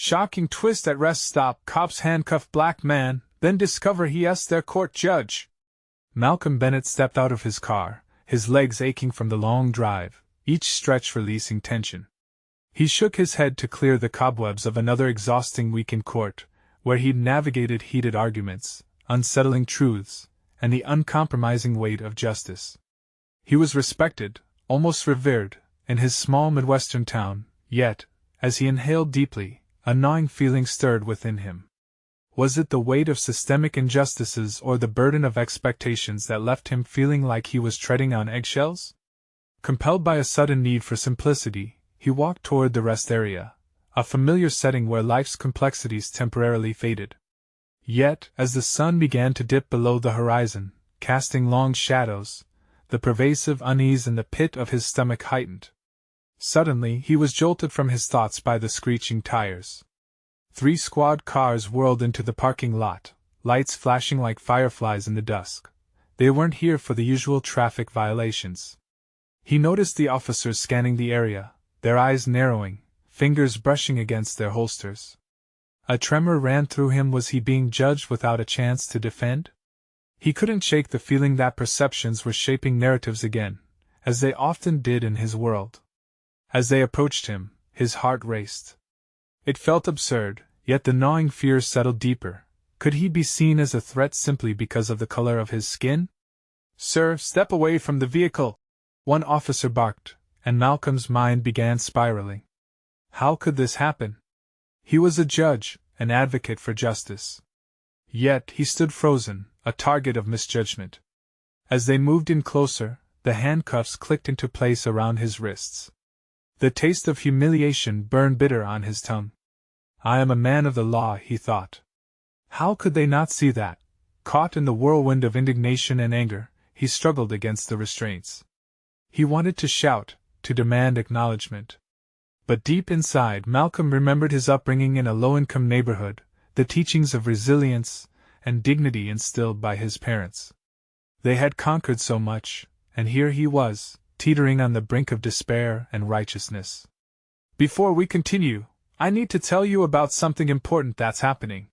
Shocking twist at rest stop, cops handcuff black man, then discover he's their court judge. Malcolm Bennett stepped out of his car, his legs aching from the long drive, each stretch releasing tension. He shook his head to clear the cobwebs of another exhausting week in court, where he'd navigated heated arguments, unsettling truths, and the uncompromising weight of justice. He was respected, almost revered, in his small Midwestern town, yet, as he inhaled deeply, a gnawing feeling stirred within him. Was it the weight of systemic injustices or the burden of expectations that left him feeling like he was treading on eggshells? Compelled by a sudden need for simplicity, he walked toward the rest area, a familiar setting where life's complexities temporarily faded. Yet, as the sun began to dip below the horizon, casting long shadows, the pervasive unease in the pit of his stomach heightened. Suddenly he was jolted from his thoughts by the screeching tires. 3 squad cars whirled into the parking lot, lights flashing like fireflies in the dusk. They weren't here for the usual traffic violations. He noticed the officers scanning the area, their eyes narrowing, fingers brushing against their holsters. A tremor ran through him. Was he being judged without a chance to defend? He couldn't shake the feeling that perceptions were shaping narratives again, as they often did in his world. As they approached him, his heart raced. It felt absurd, yet the gnawing fear settled deeper. Could he be seen as a threat simply because of the color of his skin? "Sir, step away from the vehicle!" one officer barked, and Malcolm's mind began spiraling. How could this happen? He was a judge, an advocate for justice. Yet he stood frozen, a target of misjudgment. As they moved in closer, the handcuffs clicked into place around his wrists. The taste of humiliation burned bitter on his tongue. I am a man of the law, he thought. How could they not see that? Caught in the whirlwind of indignation and anger, he struggled against the restraints. He wanted to shout, to demand acknowledgement. But deep inside, Malcolm remembered his upbringing in a low-income neighborhood, the teachings of resilience and dignity instilled by his parents. They had conquered so much, and here he was, teetering on the brink of despair and righteousness. Before we continue, I need to tell you about something important that's happening.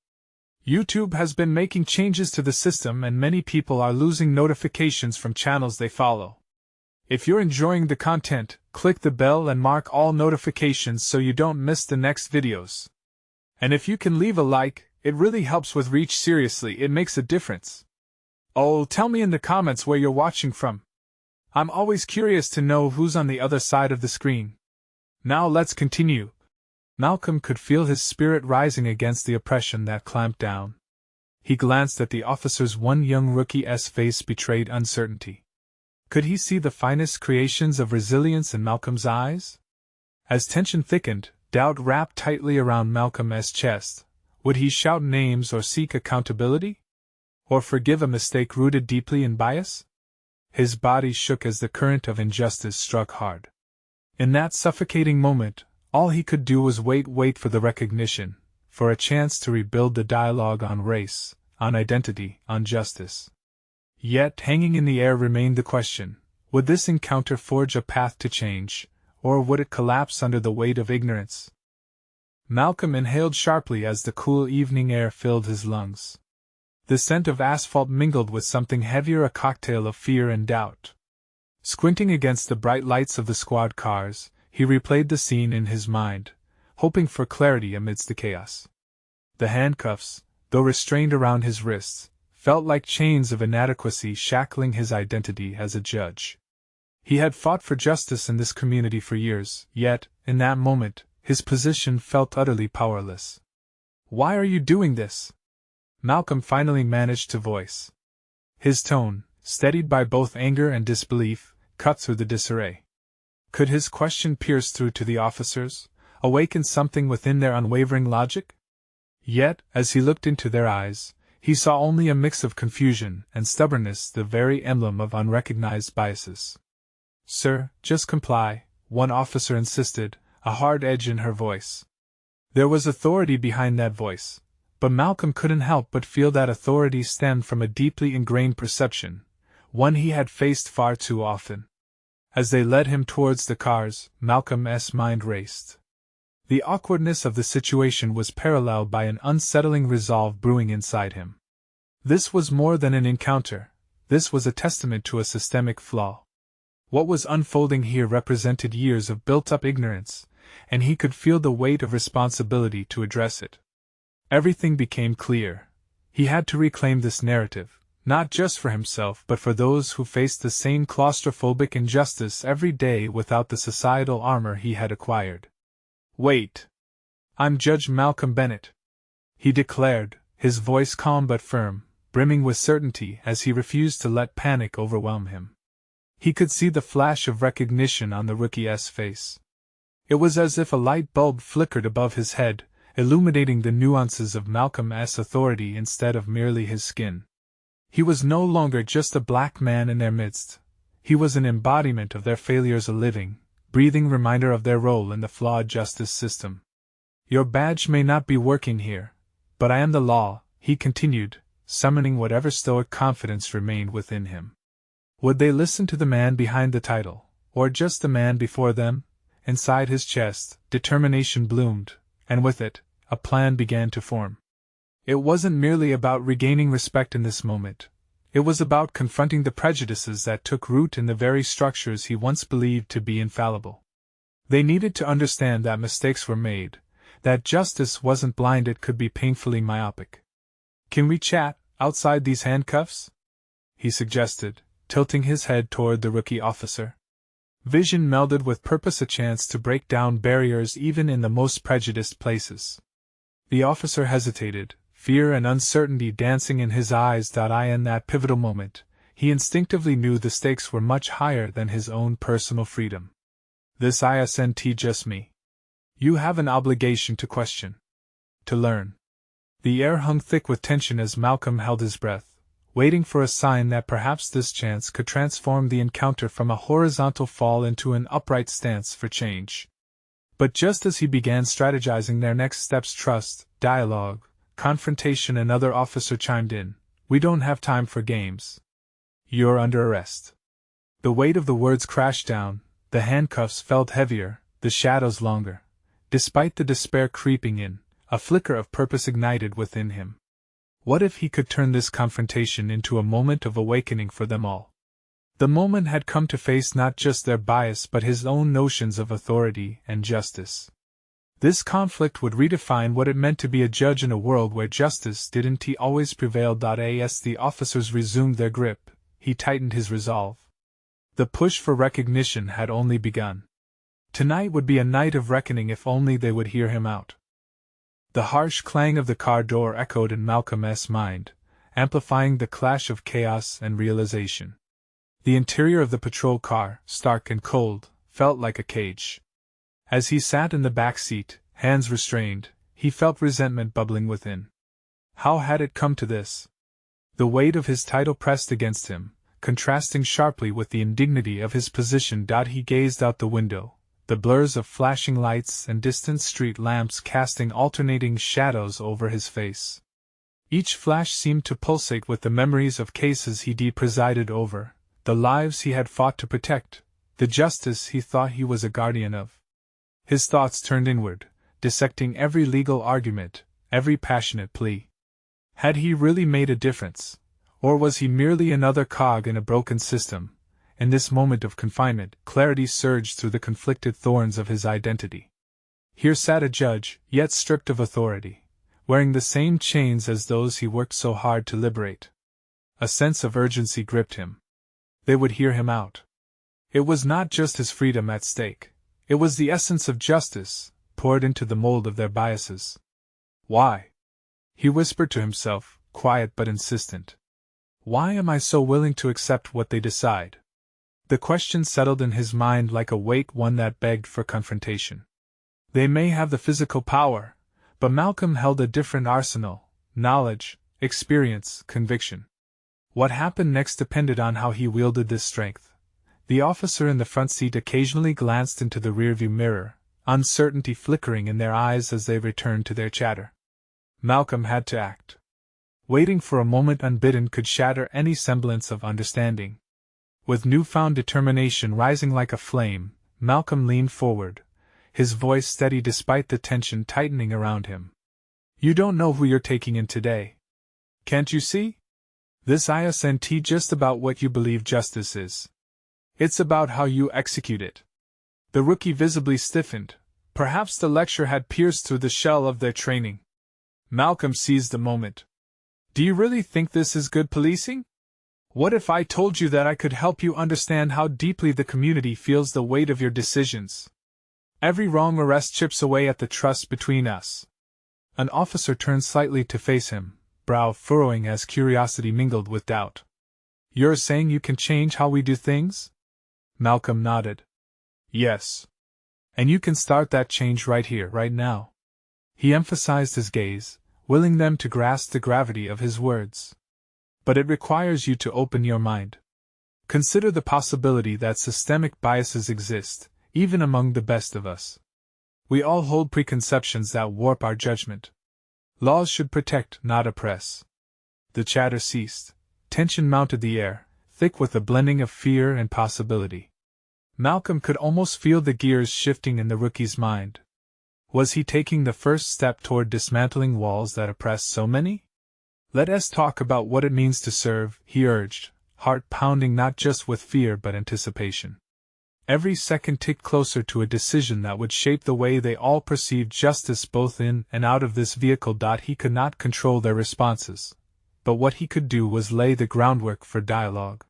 YouTube has been making changes to the system and many people are losing notifications from channels they follow. If you're enjoying the content, click the bell and mark all notifications so you don't miss the next videos. And if you can leave a like, it really helps with reach. Seriously, it makes a difference. Oh, tell me in the comments where you're watching from. I'm always curious to know who's on the other side of the screen. Now let's continue. Malcolm could feel his spirit rising against the oppression that clamped down. He glanced at the officer's one young rookie's face betrayed uncertainty. Could he see the finest creations of resilience in Malcolm's eyes? As tension thickened, doubt wrapped tightly around Malcolm's chest. Would he shout names or seek accountability? Or forgive a mistake rooted deeply in bias? His body shook as the current of injustice struck hard. In that suffocating moment, all he could do was wait for the recognition, for a chance to rebuild the dialogue on race, on identity, on justice. Yet, hanging in the air remained the question, would this encounter forge a path to change, or would it collapse under the weight of ignorance? Malcolm inhaled sharply as the cool evening air filled his lungs. The scent of asphalt mingled with something heavier, a cocktail of fear and doubt. Squinting against the bright lights of the squad cars, he replayed the scene in his mind, hoping for clarity amidst the chaos. The handcuffs, though restrained around his wrists, felt like chains of inadequacy shackling his identity as a judge. He had fought for justice in this community for years, yet, in that moment, his position felt utterly powerless. "Why are you doing this?" Malcolm finally managed to voice. His tone, steadied by both anger and disbelief, cut through the disarray. Could his question pierce through to the officers, awaken something within their unwavering logic? Yet, as he looked into their eyes, he saw only a mix of confusion and stubbornness, the very emblem of unrecognized biases. "Sir, just comply," one officer insisted, a hard edge in her voice. There was authority behind that voice, but Malcolm couldn't help but feel that authority stemmed from a deeply ingrained perception, one he had faced far too often. As they led him towards the cars, Malcolm's mind raced. The awkwardness of the situation was paralleled by an unsettling resolve brewing inside him. This was more than an encounter, this was a testament to a systemic flaw. What was unfolding here represented years of built-up ignorance, and he could feel the weight of responsibility to address it. Everything became clear. He had to reclaim this narrative, not just for himself but for those who faced the same claustrophobic injustice every day without the societal armor he had acquired. "Wait. I'm Judge Malcolm Bennett," he declared, his voice calm but firm, brimming with certainty as he refused to let panic overwhelm him. He could see the flash of recognition on the rookie's face. It was as if a light bulb flickered above his head, illuminating the nuances of Malcolm's authority instead of merely his skin. He was no longer just a black man in their midst. He was an embodiment of their failures, a living, breathing reminder of their role in the flawed justice system. "Your badge may not be working here, but I am the law," he continued, summoning whatever stoic confidence remained within him. Would they listen to the man behind the title, or just the man before them? Inside his chest, determination bloomed, and with it, a plan began to form. It wasn't merely about regaining respect in this moment. It was about confronting the prejudices that took root in the very structures he once believed to be infallible. They needed to understand that mistakes were made, that justice wasn't blind, it could be painfully myopic. "Can we chat outside these handcuffs?" he suggested, tilting his head toward the rookie officer. Vision melded with purpose, a chance to break down barriers even in the most prejudiced places. The officer hesitated, fear and uncertainty dancing in his eyes. In that pivotal moment, he instinctively knew the stakes were much higher than his own personal freedom. "This isn't just me. You have an obligation to question. To learn." The air hung thick with tension as Malcolm held his breath, waiting for a sign that perhaps this chance could transform the encounter from a horizontal fall into an upright stance for change. But just as he began strategizing their next steps, trust, dialogue, confrontation, another officer chimed in. "We don't have time for games. You're under arrest." The weight of the words crashed down, the handcuffs felt heavier, the shadows longer. Despite the despair creeping in, a flicker of purpose ignited within him. What if he could turn this confrontation into a moment of awakening for them all? The moment had come to face not just their bias but his own notions of authority and justice. This conflict would redefine what it meant to be a judge in a world where justice didn't always prevail. As the officers resumed their grip, he tightened his resolve. The push for recognition had only begun. Tonight would be a night of reckoning if only they would hear him out. The harsh clang of the car door echoed in Malcolm's mind, amplifying the clash of chaos and realization. The interior of the patrol car, stark and cold, felt like a cage. As he sat in the back seat, hands restrained, he felt resentment bubbling within. How had it come to this? The weight of his title pressed against him, contrasting sharply with the indignity of his position. He gazed out the window, the blurs of flashing lights and distant street lamps casting alternating shadows over his face. Each flash seemed to pulsate with the memories of cases he'd presided over, the lives he had fought to protect, the justice he thought he was a guardian of. His thoughts turned inward, dissecting every legal argument, every passionate plea. Had he really made a difference? Or was he merely another cog in a broken system? In this moment of confinement, clarity surged through the conflicted thorns of his identity. Here sat a judge, yet stripped of authority, wearing the same chains as those he worked so hard to liberate. A sense of urgency gripped him. They would hear him out. It was not just his freedom at stake. It was the essence of justice, poured into the mold of their biases. "Why?" he whispered to himself, quiet but insistent. "Why am I so willing to accept what they decide?" The question settled in his mind like a weight, one that begged for confrontation. They may have the physical power, but Malcolm held a different arsenal: knowledge, experience, conviction. What happened next depended on how he wielded this strength. The officer in the front seat occasionally glanced into the rearview mirror, uncertainty flickering in their eyes as they returned to their chatter. Malcolm had to act. Waiting for a moment unbidden could shatter any semblance of understanding. With newfound determination rising like a flame, Malcolm leaned forward, his voice steady despite the tension tightening around him. You don't know who you're taking in today. Can't you see? This isn't just about what you believe justice is. It's about how you execute it. The rookie visibly stiffened. Perhaps the lecture had pierced through the shell of their training. Malcolm seized the moment. Do you really think this is good policing? What if I told you that I could help you understand how deeply the community feels the weight of your decisions? Every wrong arrest chips away at the trust between us. An officer turned slightly to face him, brow furrowing as curiosity mingled with doubt. You're saying you can change how we do things? Malcolm nodded. Yes. And you can start that change right here, right now. He emphasized his gaze, willing them to grasp the gravity of his words. But it requires you to open your mind. Consider the possibility that systemic biases exist, even among the best of us. We all hold preconceptions that warp our judgment. Laws should protect, not oppress. The chatter ceased. Tension mounted the air, thick with a blending of fear and possibility. Malcolm could almost feel the gears shifting in the rookie's mind. Was he taking the first step toward dismantling walls that oppressed so many? Let us talk about what it means to serve, he urged, heart pounding not just with fear but anticipation. Every second ticked closer to a decision that would shape the way they all perceived justice both in and out of this vehicle. He could not control their responses, but what he could do was lay the groundwork for dialogue.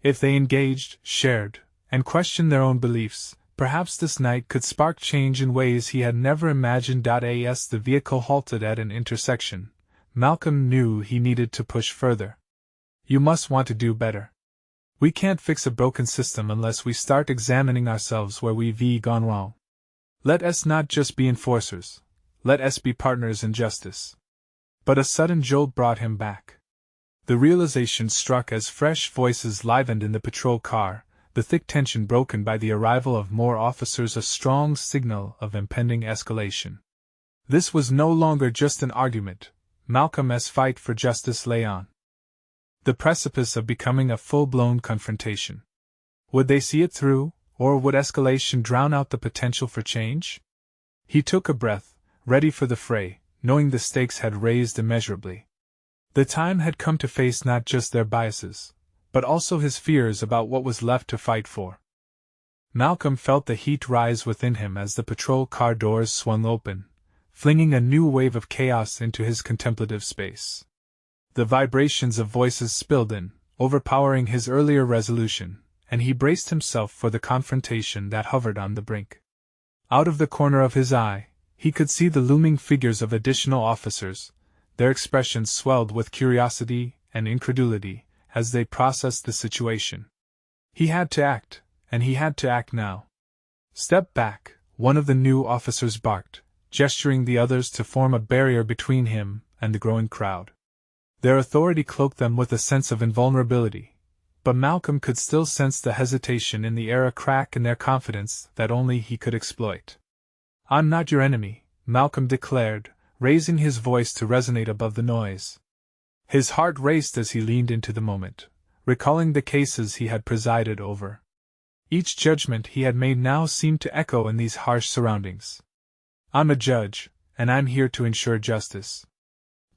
If they engaged, shared, and questioned their own beliefs, perhaps this night could spark change in ways he had never imagined. As the vehicle halted at an intersection, Malcolm knew he needed to push further. You must want to do better. We can't fix a broken system unless we start examining ourselves where we've gone wrong. Let us not just be enforcers, let us be partners in justice. But a sudden jolt brought him back. The realization struck as fresh voices livened in the patrol car, the thick tension broken by the arrival of more officers, a strong signal of impending escalation. This was no longer just an argument. Malcolm's fight for justice lay on the precipice of becoming a full-blown confrontation. Would they see it through, or would escalation drown out the potential for change? He took a breath, ready for the fray, knowing the stakes had raised immeasurably. The time had come to face not just their biases, but also his fears about what was left to fight for. Malcolm felt the heat rise within him as the patrol car doors swung open, flinging a new wave of chaos into his contemplative space. The vibrations of voices spilled in, overpowering his earlier resolution, and he braced himself for the confrontation that hovered on the brink. Out of the corner of his eye, he could see the looming figures of additional officers, their expressions swelled with curiosity and incredulity as they processed the situation. He had to act, and he had to act now. Step back, one of the new officers barked, gesturing the others to form a barrier between him and the growing crowd. Their authority cloaked them with a sense of invulnerability, but Malcolm could still sense the hesitation in the air, a crack in their confidence that only he could exploit. I'm not your enemy, Malcolm declared, raising his voice to resonate above the noise. His heart raced as he leaned into the moment, recalling the cases he had presided over. Each judgment he had made now seemed to echo in these harsh surroundings. I'm a judge, and I'm here to ensure justice.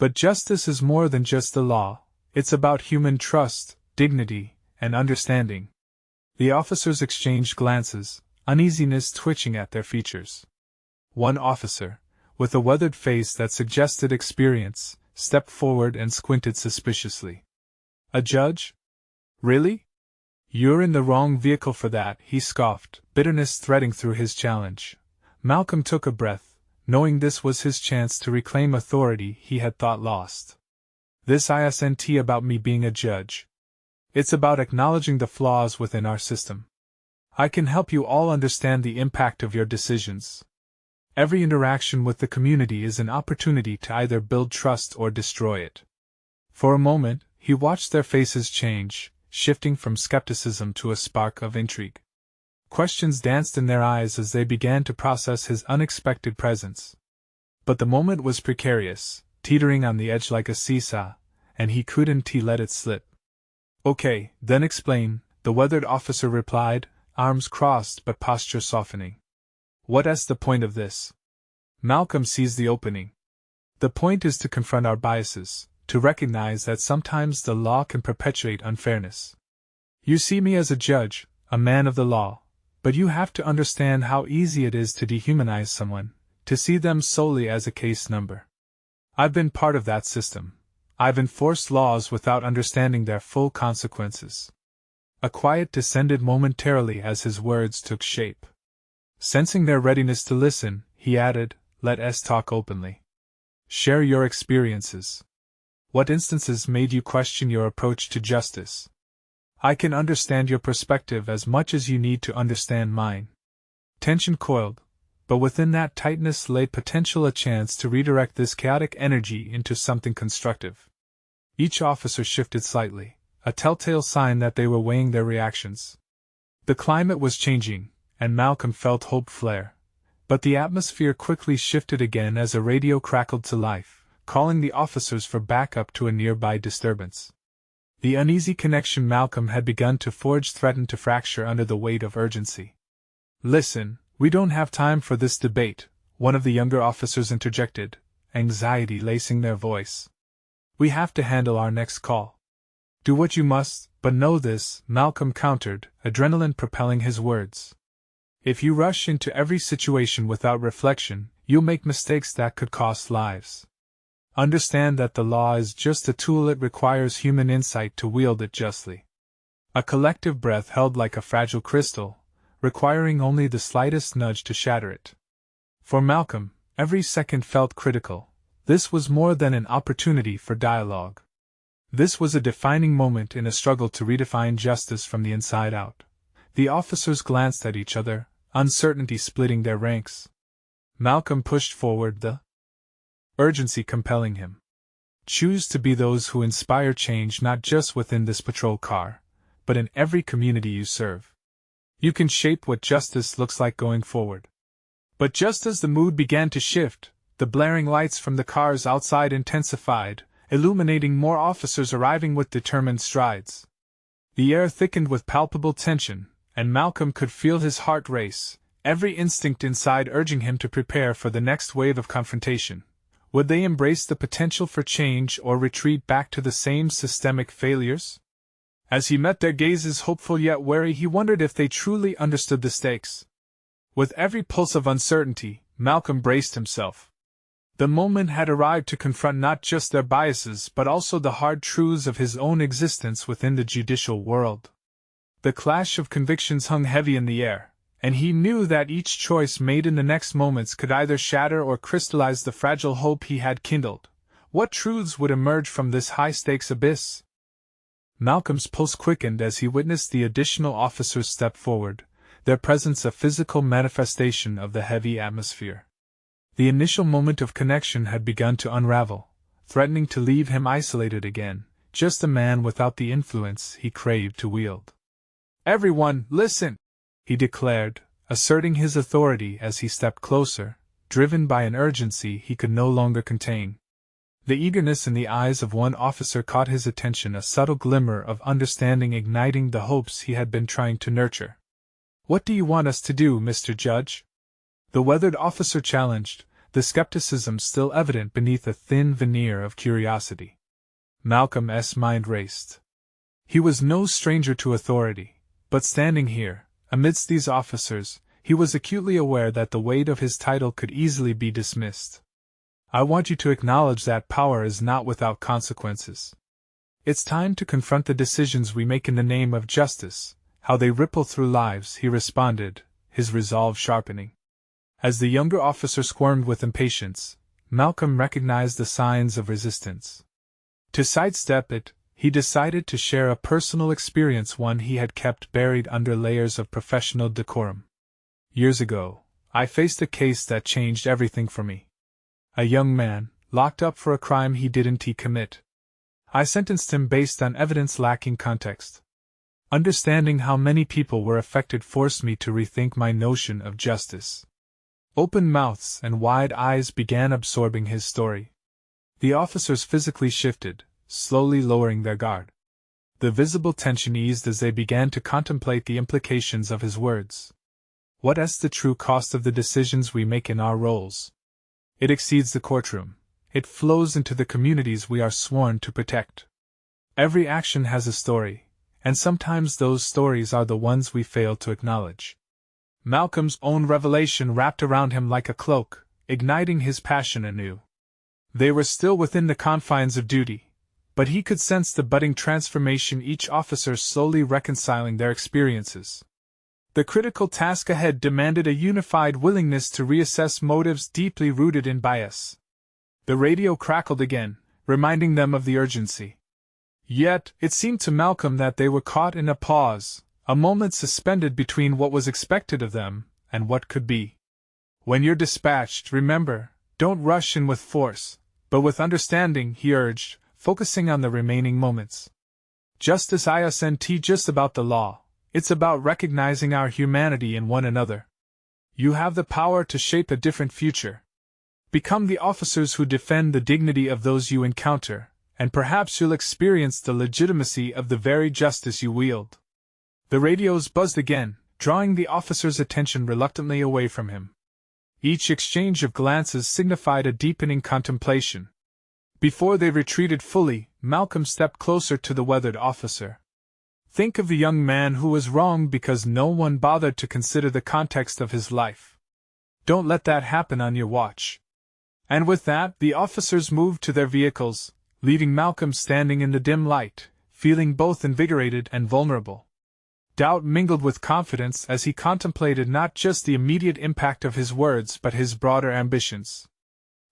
But justice is more than just the law, it's about human trust, dignity, and understanding. The officers exchanged glances, uneasiness twitching at their features. One officer, with a weathered face that suggested experience, stepped forward and squinted suspiciously. A judge? Really? You're in the wrong vehicle for that, he scoffed, bitterness threading through his challenge. Malcolm took a breath, knowing this was his chance to reclaim authority he had thought lost. This isn't about me being a judge. It's about acknowledging the flaws within our system. I can help you all understand the impact of your decisions. Every interaction with the community is an opportunity to either build trust or destroy it. For a moment, he watched their faces change, shifting from skepticism to a spark of intrigue. Questions danced in their eyes as they began to process his unexpected presence. But the moment was precarious, teetering on the edge like a seesaw, and he couldn't let it slip. Okay, then explain, the weathered officer replied, arms crossed but posture softening. What's the point of this? Malcolm seized the opening. The point is to confront our biases, to recognize that sometimes the law can perpetuate unfairness. You see me as a judge, a man of the law, but you have to understand how easy it is to dehumanize someone, to see them solely as a case number. I've been part of that system. I've enforced laws without understanding their full consequences. A quiet descended momentarily as his words took shape. Sensing their readiness to listen, he added, "Let us talk openly. Share your experiences. What instances made you question your approach to justice? I can understand your perspective as much as you need to understand mine." Tension coiled, but within that tightness lay potential a chance to redirect this chaotic energy into something constructive. Each officer shifted slightly, a telltale sign that they were weighing their reactions. The climate was changing, and Malcolm felt hope flare. But the atmosphere quickly shifted again as a radio crackled to life, calling the officers for backup to a nearby disturbance. The uneasy connection Malcolm had begun to forge threatened to fracture under the weight of urgency. "Listen, we don't have time for this debate," one of the younger officers interjected, anxiety lacing their voice. "We have to handle our next call." "Do what you must, but know this," Malcolm countered, adrenaline propelling his words. "If you rush into every situation without reflection, you'll make mistakes that could cost lives. Understand that the law is just a tool, it requires human insight to wield it justly." A collective breath held like a fragile crystal, requiring only the slightest nudge to shatter it. For Malcolm, every second felt critical. This was more than an opportunity for dialogue. This was a defining moment in a struggle to redefine justice from the inside out. The officers glanced at each other, uncertainty splitting their ranks. Malcolm pushed forward, the urgency compelling him. "Choose to be those who inspire change not just within this patrol car, but in every community you serve. You can shape what justice looks like going forward." But just as the mood began to shift, the blaring lights from the cars outside intensified, illuminating more officers arriving with determined strides. The air thickened with palpable tension, and Malcolm could feel his heart race, every instinct inside urging him to prepare for the next wave of confrontation. Would they embrace the potential for change or retreat back to the same systemic failures? As he met their gazes, hopeful yet wary, he wondered if they truly understood the stakes. With every pulse of uncertainty, Malcolm braced himself. The moment had arrived to confront not just their biases but also the hard truths of his own existence within the judicial world. The clash of convictions hung heavy in the air, and he knew that each choice made in the next moments could either shatter or crystallize the fragile hope he had kindled. What truths would emerge from this high-stakes abyss? Malcolm's pulse quickened as he witnessed the additional officers step forward, their presence a physical manifestation of the heavy atmosphere. The initial moment of connection had begun to unravel, threatening to leave him isolated again, just a man without the influence he craved to wield. "Everyone, listen!" he declared, asserting his authority as he stepped closer, driven by an urgency he could no longer contain. The eagerness in the eyes of one officer caught his attention, a subtle glimmer of understanding igniting the hopes he had been trying to nurture. "What do you want us to do, Mr. Judge?" The weathered officer challenged, the skepticism still evident beneath a thin veneer of curiosity. Malcolm's mind raced. He was no stranger to authority, but standing here, amidst these officers, he was acutely aware that the weight of his title could easily be dismissed. "I want you to acknowledge that power is not without consequences. It's time to confront the decisions we make in the name of justice, how they ripple through lives," he responded, his resolve sharpening. As the younger officer squirmed with impatience, Malcolm recognized the signs of resistance. To sidestep it, he decided to share a personal experience, one he had kept buried under layers of professional decorum. "Years ago, I faced a case that changed everything for me. A young man, locked up for a crime he didn't commit. I sentenced him based on evidence lacking context. Understanding how many people were affected forced me to rethink my notion of justice." Open mouths and wide eyes began absorbing his story. The officers physically shifted, slowly lowering their guard. The visible tension eased as they began to contemplate the implications of his words. What is the true cost of the decisions we make in our roles? It exceeds the courtroom. It flows into the communities we are sworn to protect. Every action has a story, and sometimes those stories are the ones we fail to acknowledge. Malcolm's own revelation wrapped around him like a cloak, igniting his passion anew. They were still within the confines of duty, but he could sense the budding transformation, each officer slowly reconciling their experiences. The critical task ahead demanded a unified willingness to reassess motives deeply rooted in bias. The radio crackled again, reminding them of the urgency. Yet, it seemed to Malcolm that they were caught in a pause, a moment suspended between what was expected of them and what could be. When you're dispatched, remember, don't rush in with force, but with understanding, he urged, focusing on the remaining moments. Justice isn't just about the law, it's about recognizing our humanity in one another. You have the power to shape a different future. Become the officers who defend the dignity of those you encounter, and perhaps you'll experience the legitimacy of the very justice you wield. The radios buzzed again, drawing the officer's attention reluctantly away from him. Each exchange of glances signified a deepening contemplation. Before they retreated fully, Malcolm stepped closer to the weathered officer. Think of the young man who was wronged because no one bothered to consider the context of his life. Don't let that happen on your watch. And with that, the officers moved to their vehicles, leaving Malcolm standing in the dim light, feeling both invigorated and vulnerable. Doubt mingled with confidence as he contemplated not just the immediate impact of his words but his broader ambitions.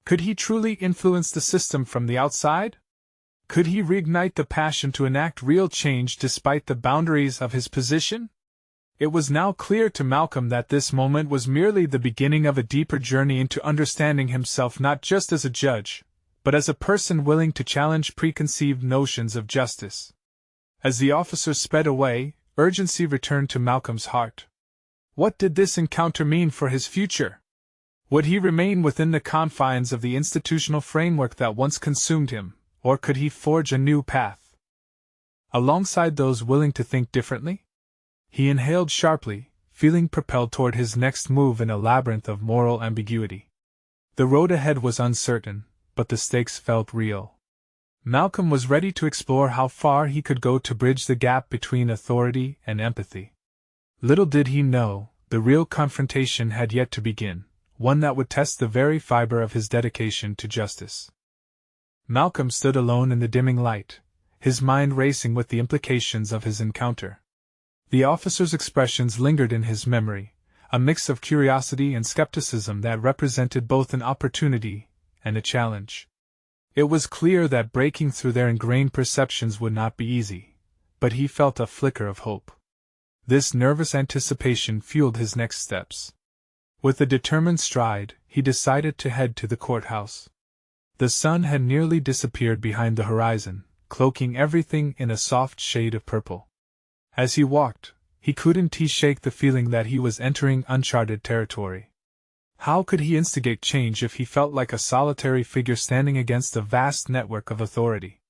Could he truly influence the system from the outside? Could he reignite the passion to enact real change despite the boundaries of his position? It was now clear to Malcolm that this moment was merely the beginning of a deeper journey into understanding himself not just as a judge, but as a person willing to challenge preconceived notions of justice. As the officers sped away, urgency returned to Malcolm's heart. What did this encounter mean for his future? Would he remain within the confines of the institutional framework that once consumed him, or could he forge a new path alongside those willing to think differently? He inhaled sharply, feeling propelled toward his next move in a labyrinth of moral ambiguity. The road ahead was uncertain, but the stakes felt real. Malcolm was ready to explore how far he could go to bridge the gap between authority and empathy. Little did he know, the real confrontation had yet to begin, one that would test the very fiber of his dedication to justice. Malcolm stood alone in the dimming light, his mind racing with the implications of his encounter. The officer's expressions lingered in his memory, a mix of curiosity and skepticism that represented both an opportunity and a challenge. It was clear that breaking through their ingrained perceptions would not be easy, but he felt a flicker of hope. This nervous anticipation fueled his next steps. With a determined stride, he decided to head to the courthouse. The sun had nearly disappeared behind the horizon, cloaking everything in a soft shade of purple. As he walked, he couldn't shake the feeling that he was entering uncharted territory. How could he instigate change if he felt like a solitary figure standing against a vast network of authority?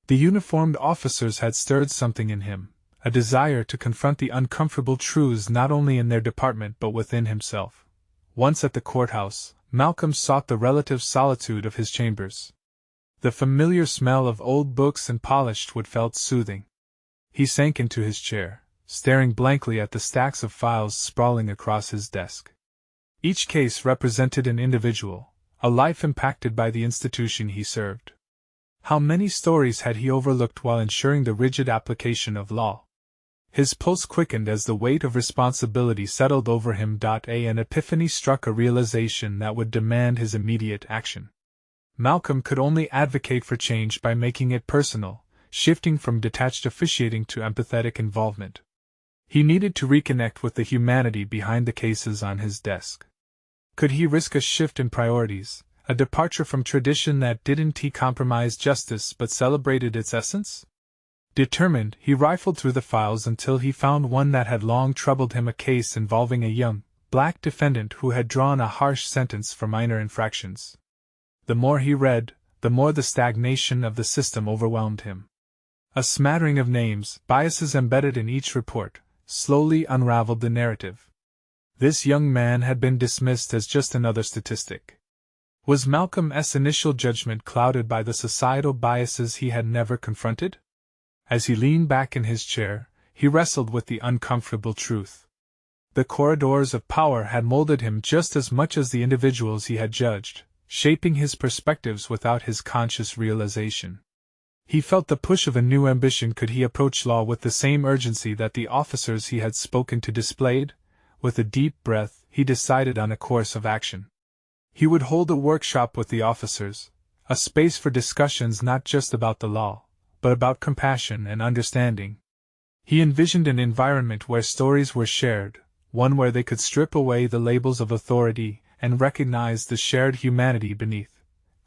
The uniformed officers had stirred something in him, a desire to confront the uncomfortable truths not only in their department but within himself. Once at the courthouse, Malcolm sought the relative solitude of his chambers. The familiar smell of old books and polished wood felt soothing. He sank into his chair, staring blankly at the stacks of files sprawling across his desk. Each case represented an individual, a life impacted by the institution he served. How many stories had he overlooked while ensuring the rigid application of law? His pulse quickened as the weight of responsibility settled over him. An epiphany struck, a realization that would demand his immediate action. Malcolm could only advocate for change by making it personal, shifting from detached officiating to empathetic involvement. He needed to reconnect with the humanity behind the cases on his desk. Could he risk a shift in priorities, a departure from tradition that didn't compromise justice but celebrated its essence? Determined, he rifled through the files until he found one that had long troubled him, a case involving a young, black defendant who had drawn a harsh sentence for minor infractions. The more he read, the more the stagnation of the system overwhelmed him. A smattering of names, biases embedded in each report, slowly unraveled the narrative. This young man had been dismissed as just another statistic. Was Malcolm's initial judgment clouded by the societal biases he had never confronted? As he leaned back in his chair, he wrestled with the uncomfortable truth. The corridors of power had molded him just as much as the individuals he had judged, shaping his perspectives without his conscious realization. He felt the push of a new ambition. Could he approach law with the same urgency that the officers he had spoken to displayed? With a deep breath, he decided on a course of action. He would hold a workshop with the officers, a space for discussions not just about the law, but about compassion and understanding. He envisioned an environment where stories were shared, one where they could strip away the labels of authority and recognize the shared humanity beneath.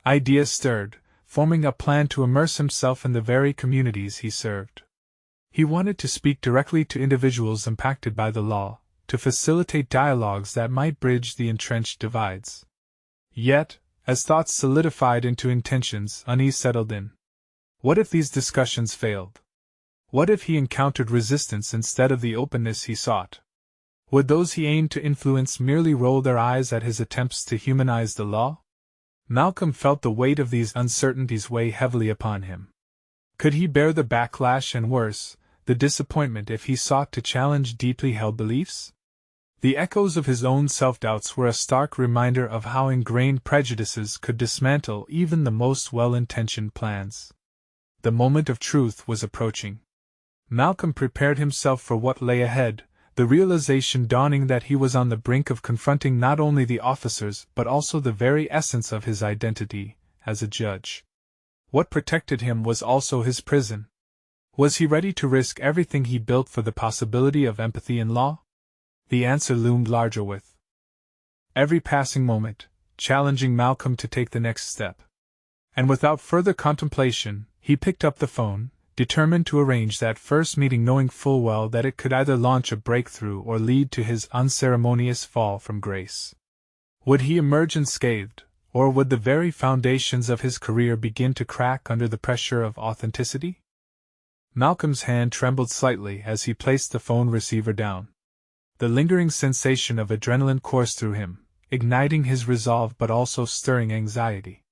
Ideas stirred, forming a plan to immerse himself in the very communities he served. He wanted to speak directly to individuals impacted by the law, to facilitate dialogues that might bridge the entrenched divides. Yet, as thoughts solidified into intentions, unease settled in. What if these discussions failed? What if he encountered resistance instead of the openness he sought? Would those he aimed to influence merely roll their eyes at his attempts to humanize the law? Malcolm felt the weight of these uncertainties weigh heavily upon him. Could he bear the backlash and worse, the disappointment if he sought to challenge deeply held beliefs? The echoes of his own self-doubts were a stark reminder of how ingrained prejudices could dismantle even the most well-intentioned plans. The moment of truth was approaching. Malcolm prepared himself for what lay ahead, the realization dawning that he was on the brink of confronting not only the officers but also the very essence of his identity as a judge. What protected him was also his prison. Was he ready to risk everything he built for the possibility of empathy in law? The answer loomed larger with every passing moment, challenging Malcolm to take the next step. And without further contemplation, he picked up the phone, determined to arrange that first meeting, knowing full well that it could either launch a breakthrough or lead to his unceremonious fall from grace. Would he emerge unscathed, or would the very foundations of his career begin to crack under the pressure of authenticity? Malcolm's hand trembled slightly as he placed the phone receiver down. The lingering sensation of adrenaline coursed through him, igniting his resolve but also stirring anxiety.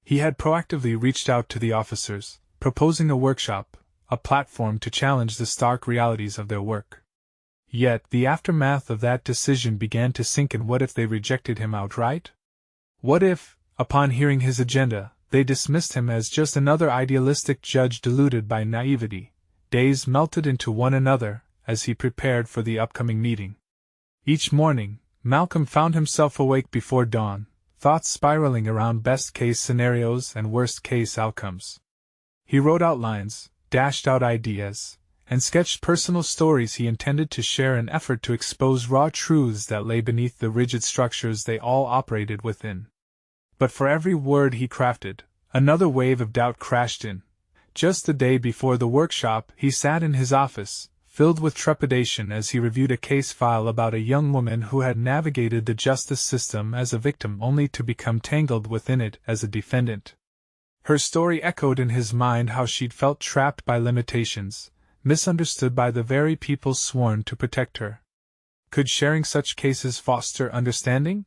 He had proactively reached out to the officers, proposing a workshop, a platform to challenge the stark realities of their work. Yet the aftermath of that decision began to sink in. What if they rejected him outright? What if, upon hearing his agenda, they dismissed him as just another idealistic judge deluded by naivety? Days melted into one another as he prepared for the upcoming meeting. Each morning, Malcolm found himself awake before dawn, thoughts spiraling around best-case scenarios and worst-case outcomes. He wrote outlines, dashed out ideas, and sketched personal stories he intended to share in an effort to expose raw truths that lay beneath the rigid structures they all operated within. But for every word he crafted, another wave of doubt crashed in. Just the day before the workshop, he sat in his office, filled with trepidation as he reviewed a case file about a young woman who had navigated the justice system as a victim only to become tangled within it as a defendant. Her story echoed in his mind how she'd felt trapped by limitations, misunderstood by the very people sworn to protect her. Could sharing such cases foster understanding?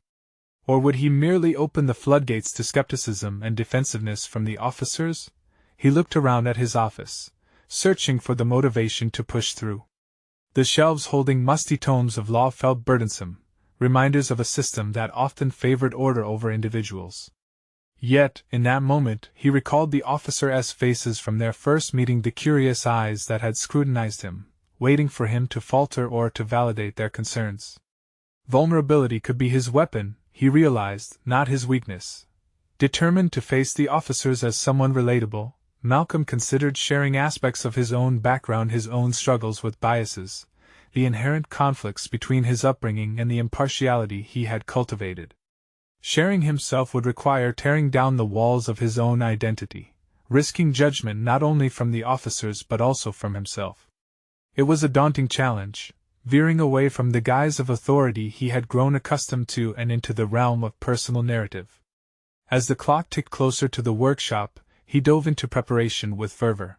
Or would he merely open the floodgates to skepticism and defensiveness from the officers? He looked around at his office, searching for the motivation to push through. The shelves holding musty tomes of law felt burdensome, reminders of a system that often favored order over individuals. Yet, in that moment, he recalled the officers' faces from their first meeting, the curious eyes that had scrutinized him, waiting for him to falter or to validate their concerns. Vulnerability could be his weapon, he realized, not his weakness. Determined to face the officers as someone relatable, Malcolm considered sharing aspects of his own background, his own struggles with biases, the inherent conflicts between his upbringing and the impartiality he had cultivated. Sharing himself would require tearing down the walls of his own identity, risking judgment not only from the officers but also from himself. It was a daunting challenge, veering away from the guise of authority he had grown accustomed to and into the realm of personal narrative. As the clock ticked closer to the workshop, he dove into preparation with fervor.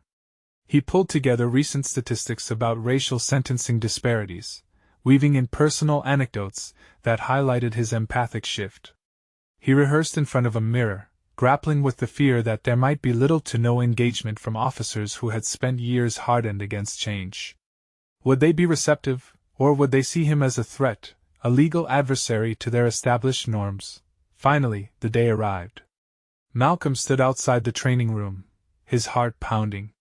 He pulled together recent statistics about racial sentencing disparities, weaving in personal anecdotes that highlighted his empathic shift. He rehearsed in front of a mirror, grappling with the fear that there might be little to no engagement from officers who had spent years hardened against change. Would they be receptive, or would they see him as a threat, a legal adversary to their established norms? Finally, the day arrived. Malcolm stood outside the training room, his heart pounding.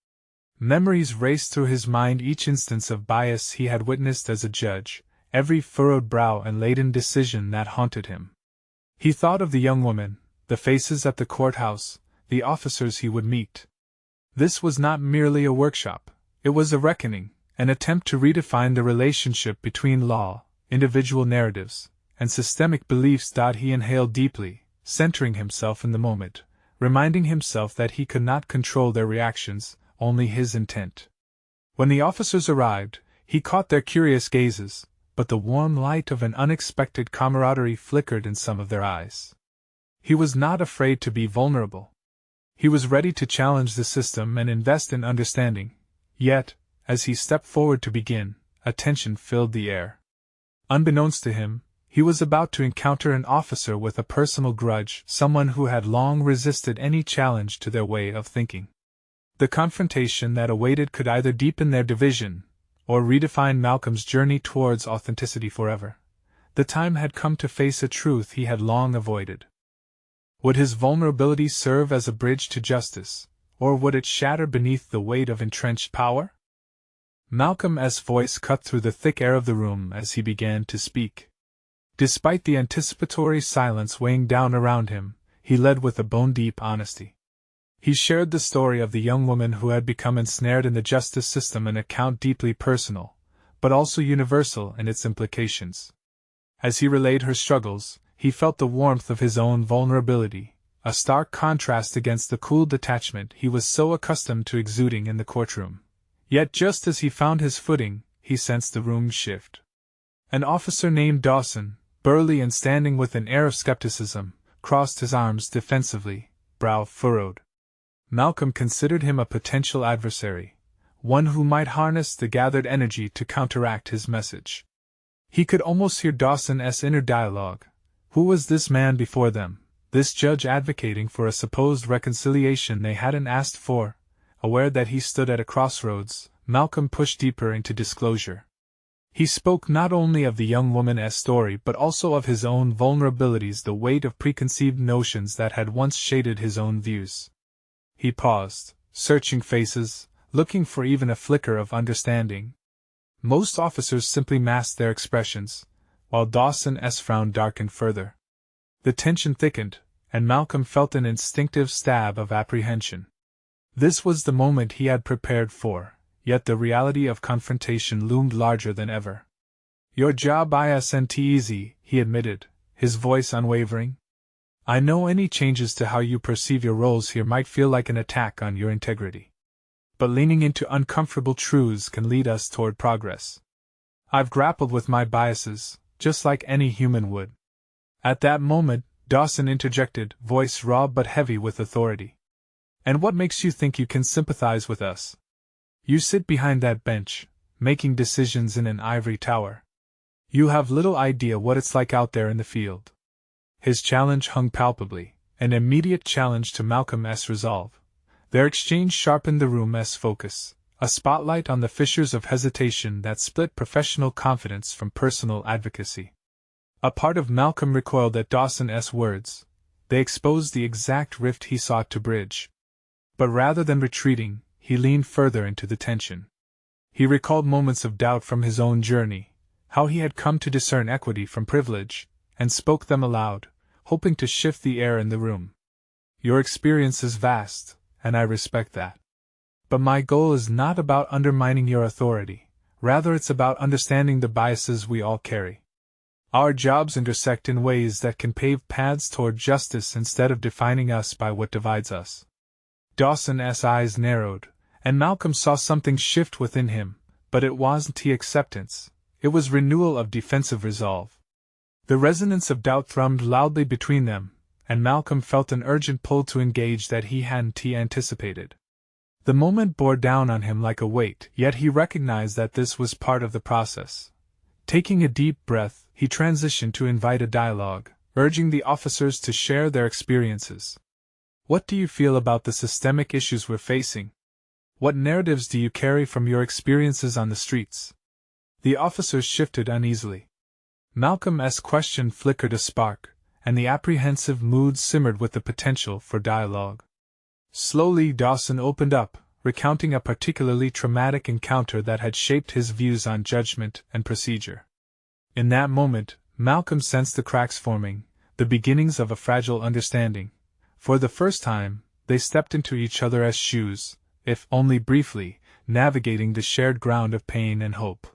Memories raced through his mind, each instance of bias he had witnessed as a judge, every furrowed brow and laden decision that haunted him. He thought of the young woman, the faces at the courthouse, the officers he would meet. This was not merely a workshop, it was a reckoning, an attempt to redefine the relationship between law, individual narratives, and systemic beliefs. He inhaled deeply, centering himself in the moment, reminding himself that he could not control their reactions, only his intent. When the officers arrived, he caught their curious gazes, but the warm light of an unexpected camaraderie flickered in some of their eyes. He was not afraid to be vulnerable. He was ready to challenge the system and invest in understanding. Yet, as he stepped forward to begin, a tension filled the air. Unbeknownst to him, he was about to encounter an officer with a personal grudge, someone who had long resisted any challenge to their way of thinking. The confrontation that awaited could either deepen their division, or redefine Malcolm's journey towards authenticity forever. The time had come to face a truth he had long avoided. Would his vulnerability serve as a bridge to justice, or would it shatter beneath the weight of entrenched power? Malcolm's voice cut through the thick air of the room as he began to speak. Despite the anticipatory silence weighing down around him, he led with a bone-deep honesty. He shared the story of the young woman who had become ensnared in the justice system, an account deeply personal, but also universal in its implications. As he relayed her struggles, he felt the warmth of his own vulnerability, a stark contrast against the cool detachment he was so accustomed to exuding in the courtroom. Yet just as he found his footing, he sensed the room shift. An officer named Dawson, burly and standing with an air of skepticism, crossed his arms defensively, brow furrowed. Malcolm considered him a potential adversary, one who might harness the gathered energy to counteract his message. He could almost hear Dawson's inner dialogue. Who was this man before them, this judge advocating for a supposed reconciliation they hadn't asked for? Aware that he stood at a crossroads, Malcolm pushed deeper into disclosure. He spoke not only of the young woman's story but also of his own vulnerabilities, the weight of preconceived notions that had once shaded his own views. He paused, searching faces, looking for even a flicker of understanding. Most officers simply masked their expressions, while Dawson's frown darkened further. The tension thickened, and Malcolm felt an instinctive stab of apprehension. This was the moment he had prepared for, yet the reality of confrontation loomed larger than ever. "Your job isn't easy," he admitted, his voice unwavering. "I know any changes to how you perceive your roles here might feel like an attack on your integrity. But leaning into uncomfortable truths can lead us toward progress. I've grappled with my biases, just like any human would." At that moment, Dawson interjected, voice raw but heavy with authority. "And what makes you think you can sympathize with us? You sit behind that bench, making decisions in an ivory tower. You have little idea what it's like out there in the field." His challenge hung palpably, an immediate challenge to Malcolm's resolve. Their exchange sharpened the room's focus, a spotlight on the fissures of hesitation that split professional confidence from personal advocacy. A part of Malcolm recoiled at Dawson's words. They exposed the exact rift he sought to bridge. But rather than retreating, he leaned further into the tension. He recalled moments of doubt from his own journey, how he had come to discern equity from privilege, and spoke them aloud, hoping to shift the air in the room. "Your experience is vast, and I respect that. But my goal is not about undermining your authority, rather it's about understanding the biases we all carry. Our jobs intersect in ways that can pave paths toward justice instead of defining us by what divides us." Dawson's eyes narrowed, and Malcolm saw something shift within him, but it wasn't acceptance, it was renewal of defensive resolve. The resonance of doubt thrummed loudly between them, and Malcolm felt an urgent pull to engage that he hadn't anticipated. The moment bore down on him like a weight, yet he recognized that this was part of the process. Taking a deep breath, he transitioned to invite a dialogue, urging the officers to share their experiences. What do you feel about the systemic issues we're facing? What narratives do you carry from your experiences on the streets? The officers shifted uneasily. Malcolm's question flickered a spark, and the apprehensive mood simmered with the potential for dialogue. Slowly, Dawson opened up, recounting a particularly traumatic encounter that had shaped his views on judgment and procedure. In that moment, Malcolm sensed the cracks forming, the beginnings of a fragile understanding. For the first time, they stepped into each other's shoes, if only briefly, navigating the shared ground of pain and hope.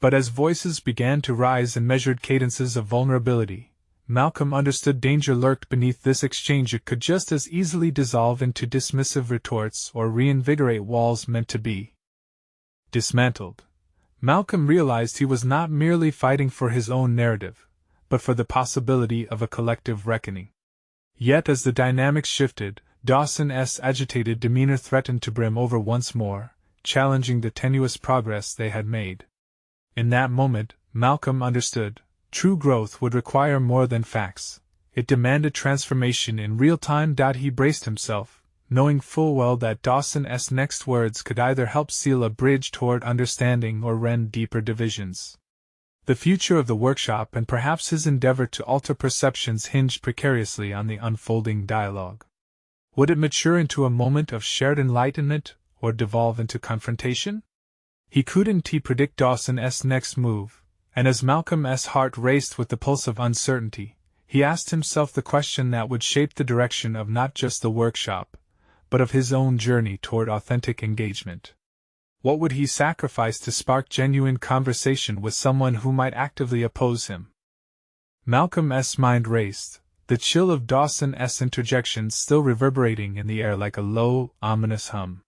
But as voices began to rise in measured cadences of vulnerability, Malcolm understood danger lurked beneath this exchange. It could just as easily dissolve into dismissive retorts or reinvigorate walls meant to be dismantled. Malcolm realized he was not merely fighting for his own narrative, but for the possibility of a collective reckoning. Yet as the dynamics shifted, Dawson's agitated demeanor threatened to brim over once more, challenging the tenuous progress they had made. In that moment, Malcolm understood. True growth would require more than facts. It demanded transformation in real time. He braced himself, knowing full well that Dawson's next words could either help seal a bridge toward understanding or rend deeper divisions. The future of the workshop and perhaps his endeavor to alter perceptions hinged precariously on the unfolding dialogue. Would it mature into a moment of shared enlightenment, or devolve into confrontation? He couldn't predict Dawson's next move. And as Malcolm's heart raced with the pulse of uncertainty, he asked himself the question that would shape the direction of not just the workshop, but of his own journey toward authentic engagement. What would he sacrifice to spark genuine conversation with someone who might actively oppose him? Malcolm's mind raced, the chill of Dawson's interjections still reverberating in the air like a low, ominous hum.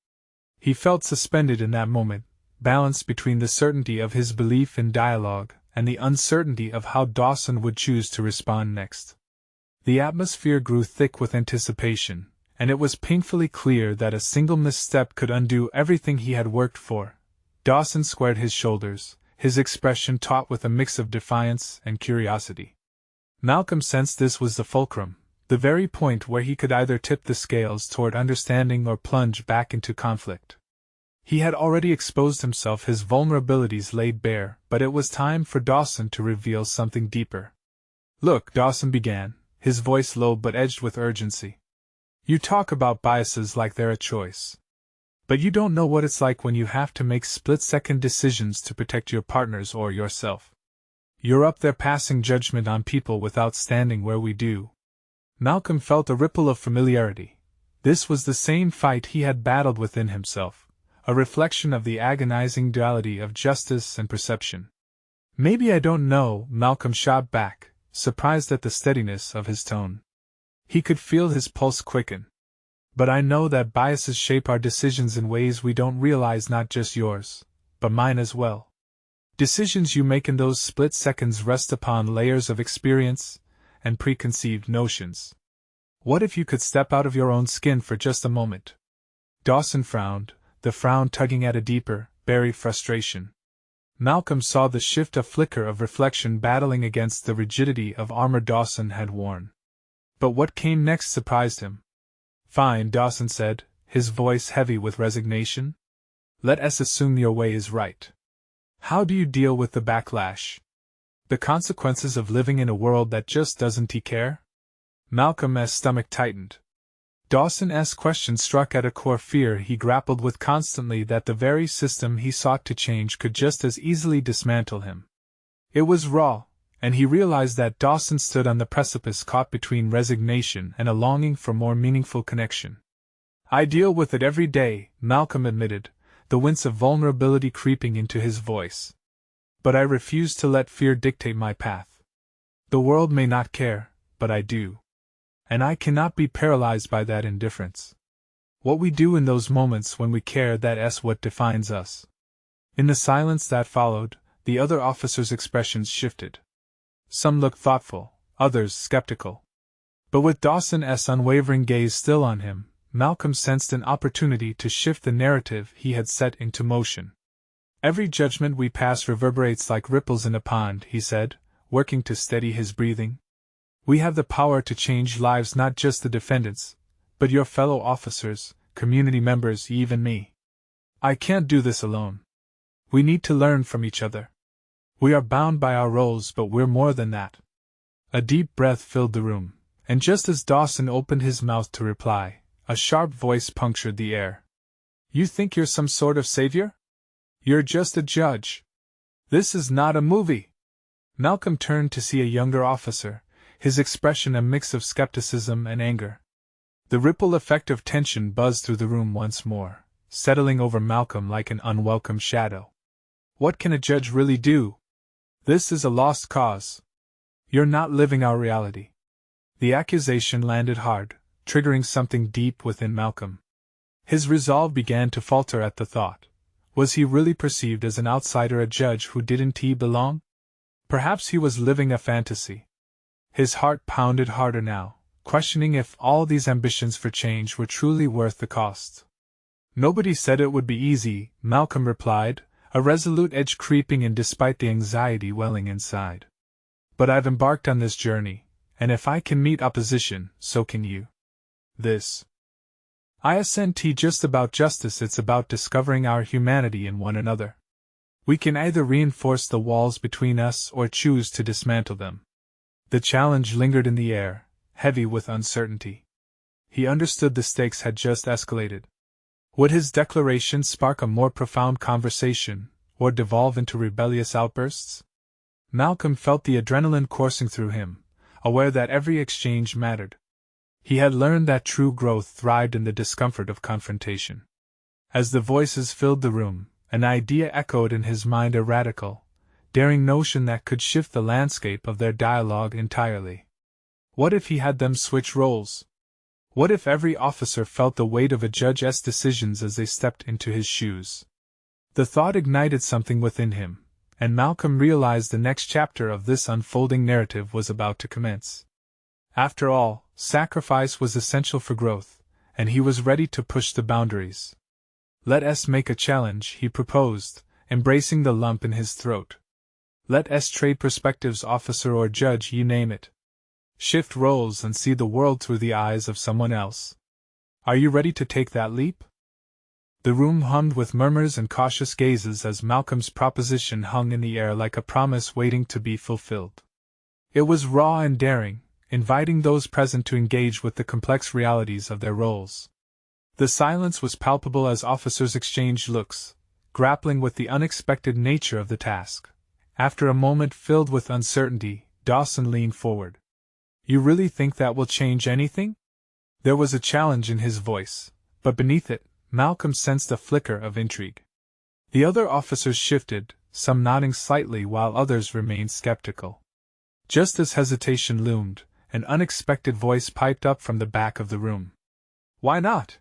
He felt suspended in that moment, balanced between the certainty of his belief in dialogue and the uncertainty of how Dawson would choose to respond next. The atmosphere grew thick with anticipation, and it was painfully clear that a single misstep could undo everything he had worked for. Dawson squared his shoulders, his expression taut with a mix of defiance and curiosity. Malcolm sensed this was the fulcrum, the very point where he could either tip the scales toward understanding or plunge back into conflict. He had already exposed himself, his vulnerabilities laid bare, but it was time for Dawson to reveal something deeper. "Look," Dawson began, his voice low but edged with urgency. "You talk about biases like they're a choice. But you don't know what it's like when you have to make split-second decisions to protect your partners or yourself. You're up there passing judgment on people without standing where we do." Malcolm felt a ripple of familiarity. This was the same fight he had battled within himself, a reflection of the agonizing duality of justice and perception. "Maybe I don't know," Malcolm shot back, surprised at the steadiness of his tone. He could feel his pulse quicken. "But I know that biases shape our decisions in ways we don't realize, not just yours, but mine as well. Decisions you make in those split seconds rest upon layers of experience and preconceived notions. What if you could step out of your own skin for just a moment?" Dawson frowned, the frown tugging at a deeper, buried frustration. Malcolm saw the shift, a flicker of reflection battling against the rigidity of armor Dawson had worn. But what came next surprised him. "Fine," Dawson said, his voice heavy with resignation. "Let us assume your way is right. How do you deal with the backlash? The consequences of living in a world that just doesn't care?" Malcolm's stomach tightened. Dawson's question struck at a core fear he grappled with constantly, that the very system he sought to change could just as easily dismantle him. It was raw, and he realized that Dawson stood on the precipice, caught between resignation and a longing for more meaningful connection. "I deal with it every day," Malcolm admitted, the wince of vulnerability creeping into his voice. "But I refuse to let fear dictate my path. The world may not care, but I do. And I cannot be paralyzed by that indifference. What we do in those moments when we care, that's what defines us." In the silence that followed, the other officers' expressions shifted. Some looked thoughtful, others skeptical. But with Dawson's unwavering gaze still on him, Malcolm sensed an opportunity to shift the narrative he had set into motion. Every judgment we pass reverberates like ripples in a pond, he said, working to steady his breathing. We have the power to change lives, not just the defendants, but your fellow officers, community members, even me. I can't do this alone. We need to learn from each other. We are bound by our roles, but we're more than that. A deep breath filled the room, and just as Dawson opened his mouth to reply, a sharp voice punctured the air. You think you're some sort of savior? You're just a judge. This is not a movie. Malcolm turned to see a younger officer, his expression a mix of skepticism and anger. The ripple effect of tension buzzed through the room once more, settling over Malcolm like an unwelcome shadow. What can a judge really do? This is a lost cause. You're not living our reality. The accusation landed hard, triggering something deep within Malcolm. His resolve began to falter at the thought. Was he really perceived as an outsider, a judge who didn't belong? Perhaps he was living a fantasy. His heart pounded harder now, questioning if all these ambitions for change were truly worth the cost. Nobody said it would be easy, Malcolm replied, a resolute edge creeping in despite the anxiety welling inside. But I've embarked on this journey, and if I can meet opposition, so can you. Isn't just about justice, it's about discovering our humanity in one another. We can either reinforce the walls between us or choose to dismantle them. The challenge lingered in the air, heavy with uncertainty. He understood the stakes had just escalated. Would his declaration spark a more profound conversation, or devolve into rebellious outbursts? Malcolm felt the adrenaline coursing through him, aware that every exchange mattered. He had learned that true growth thrived in the discomfort of confrontation. As the voices filled the room, an idea echoed in his mind, a radical, daring notion that could shift the landscape of their dialogue entirely. What if he had them switch roles? What if every officer felt the weight of a judge's decisions as they stepped into his shoes? The thought ignited something within him, and Malcolm realized the next chapter of this unfolding narrative was about to commence. After all, sacrifice was essential for growth, and he was ready to push the boundaries. Let us make a challenge, he proposed, embracing the lump in his throat. Let us trade perspectives, officer or judge, you name it. Shift roles and see the world through the eyes of someone else. Are you ready to take that leap? The room hummed with murmurs and cautious gazes as Malcolm's proposition hung in the air like a promise waiting to be fulfilled. It was raw and daring, inviting those present to engage with the complex realities of their roles. The silence was palpable as officers exchanged looks, grappling with the unexpected nature of the task. After a moment filled with uncertainty, Dawson leaned forward. You really think that will change anything? There was a challenge in his voice, but beneath it, Malcolm sensed a flicker of intrigue. The other officers shifted, some nodding slightly while others remained skeptical. Just as hesitation loomed, an unexpected voice piped up from the back of the room. Why not?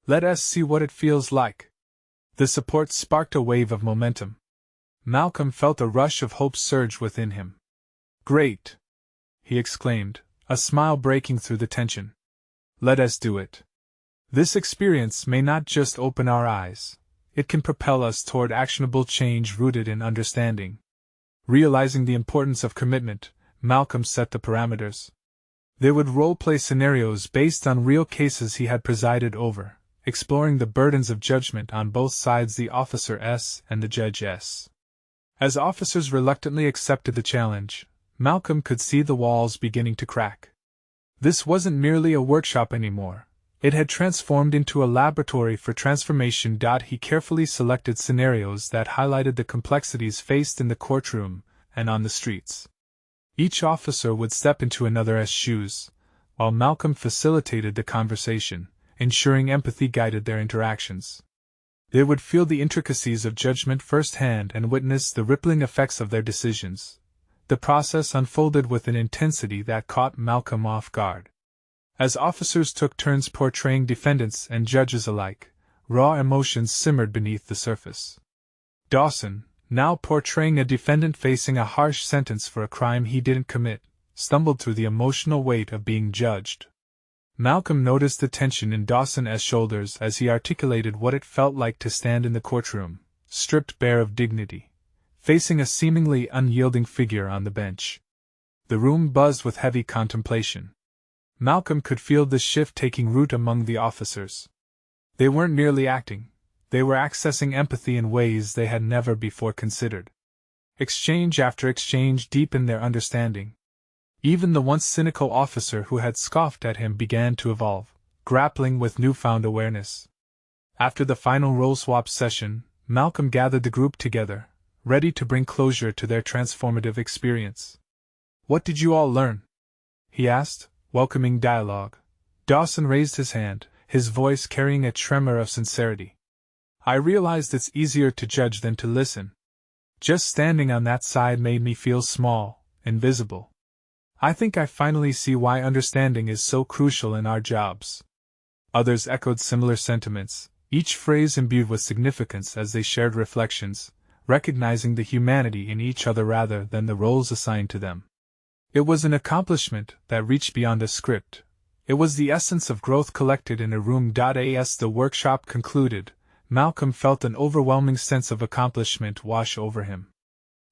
Let us see what it feels like. The support sparked a wave of momentum. Malcolm felt a rush of hope surge within him. Great! He exclaimed, a smile breaking through the tension. Let us do it. This experience may not just open our eyes, it can propel us toward actionable change rooted in understanding. Realizing the importance of commitment, Malcolm set the parameters. They would role-play scenarios based on real cases he had presided over, exploring the burdens of judgment on both sides, the officer S and the judge S. As officers reluctantly accepted the challenge, Malcolm could see the walls beginning to crack. This wasn't merely a workshop anymore. It had transformed into a laboratory for transformation. He carefully selected scenarios that highlighted the complexities faced in the courtroom and on the streets. Each officer would step into another's shoes, while Malcolm facilitated the conversation, ensuring empathy guided their interactions. They would feel the intricacies of judgment firsthand and witness the rippling effects of their decisions. The process unfolded with an intensity that caught Malcolm off guard. As officers took turns portraying defendants and judges alike, raw emotions simmered beneath the surface. Dawson, now portraying a defendant facing a harsh sentence for a crime he didn't commit, stumbled through the emotional weight of being judged. Malcolm noticed the tension in Dawson's shoulders as he articulated what it felt like to stand in the courtroom, stripped bare of dignity, facing a seemingly unyielding figure on the bench. The room buzzed with heavy contemplation. Malcolm could feel the shift taking root among the officers. They weren't merely acting, they were accessing empathy in ways they had never before considered. Exchange after exchange deepened their understanding. Even the once cynical officer who had scoffed at him began to evolve, grappling with newfound awareness. After the final role swap session, Malcolm gathered the group together, ready to bring closure to their transformative experience. "What did you all learn?" he asked, welcoming dialogue. Dawson raised his hand, his voice carrying a tremor of sincerity. "I realized it's easier to judge than to listen. Just standing on that side made me feel small, invisible. I think I finally see why understanding is so crucial in our jobs." Others echoed similar sentiments, each phrase imbued with significance as they shared reflections, recognizing the humanity in each other rather than the roles assigned to them. It was an accomplishment that reached beyond a script. It was the essence of growth collected in a room. As the workshop concluded, Malcolm felt an overwhelming sense of accomplishment wash over him.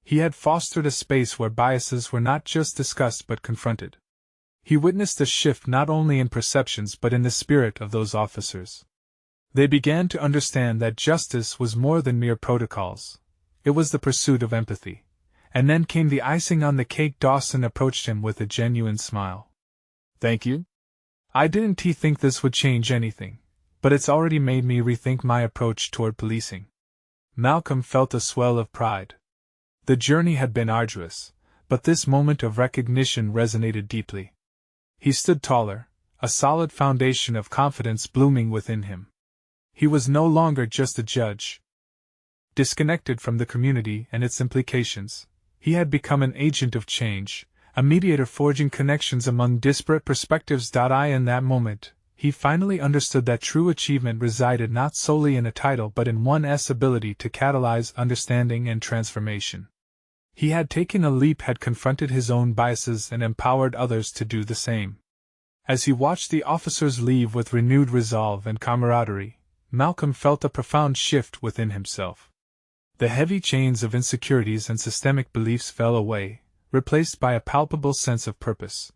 He had fostered a space where biases were not just discussed but confronted. He witnessed a shift not only in perceptions but in the spirit of those officers. They began to understand that justice was more than mere protocols. It was the pursuit of empathy. And then came the icing on the cake. Dawson approached him with a genuine smile. "Thank you. I didn't think this would change anything, but it's already made me rethink my approach toward policing." Malcolm felt a swell of pride. The journey had been arduous, but this moment of recognition resonated deeply. He stood taller, a solid foundation of confidence blooming within him. He was no longer just a judge. Disconnected from the community and its implications, he had become an agent of change, a mediator forging connections among disparate perspectives. In that moment, he finally understood that true achievement resided not solely in a title but in one's ability to catalyze understanding and transformation. He had taken a leap, had confronted his own biases and empowered others to do the same. As he watched the officers leave with renewed resolve and camaraderie, Malcolm felt a profound shift within himself. The heavy chains of insecurities and systemic beliefs fell away, replaced by a palpable sense of purpose.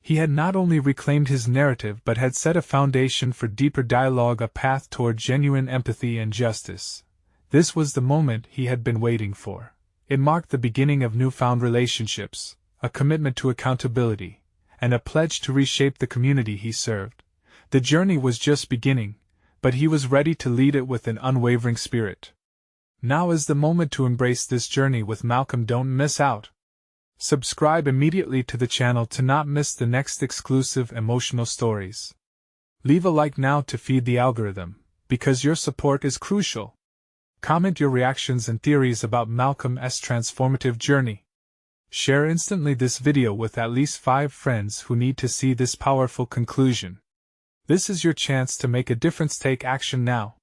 He had not only reclaimed his narrative but had set a foundation for deeper dialogue, a path toward genuine empathy and justice. This was the moment he had been waiting for. It marked the beginning of newfound relationships, a commitment to accountability, and a pledge to reshape the community he served. The journey was just beginning, but he was ready to lead it with an unwavering spirit. Now is the moment to embrace this journey with Malcolm. Don't miss out. Subscribe immediately to the channel to not miss the next exclusive emotional stories. Leave a like now to feed the algorithm, because your support is crucial. Comment your reactions and theories about Malcolm's transformative journey. Share instantly this video with at least 5 friends who need to see this powerful conclusion. This is your chance to make a difference. Take action now.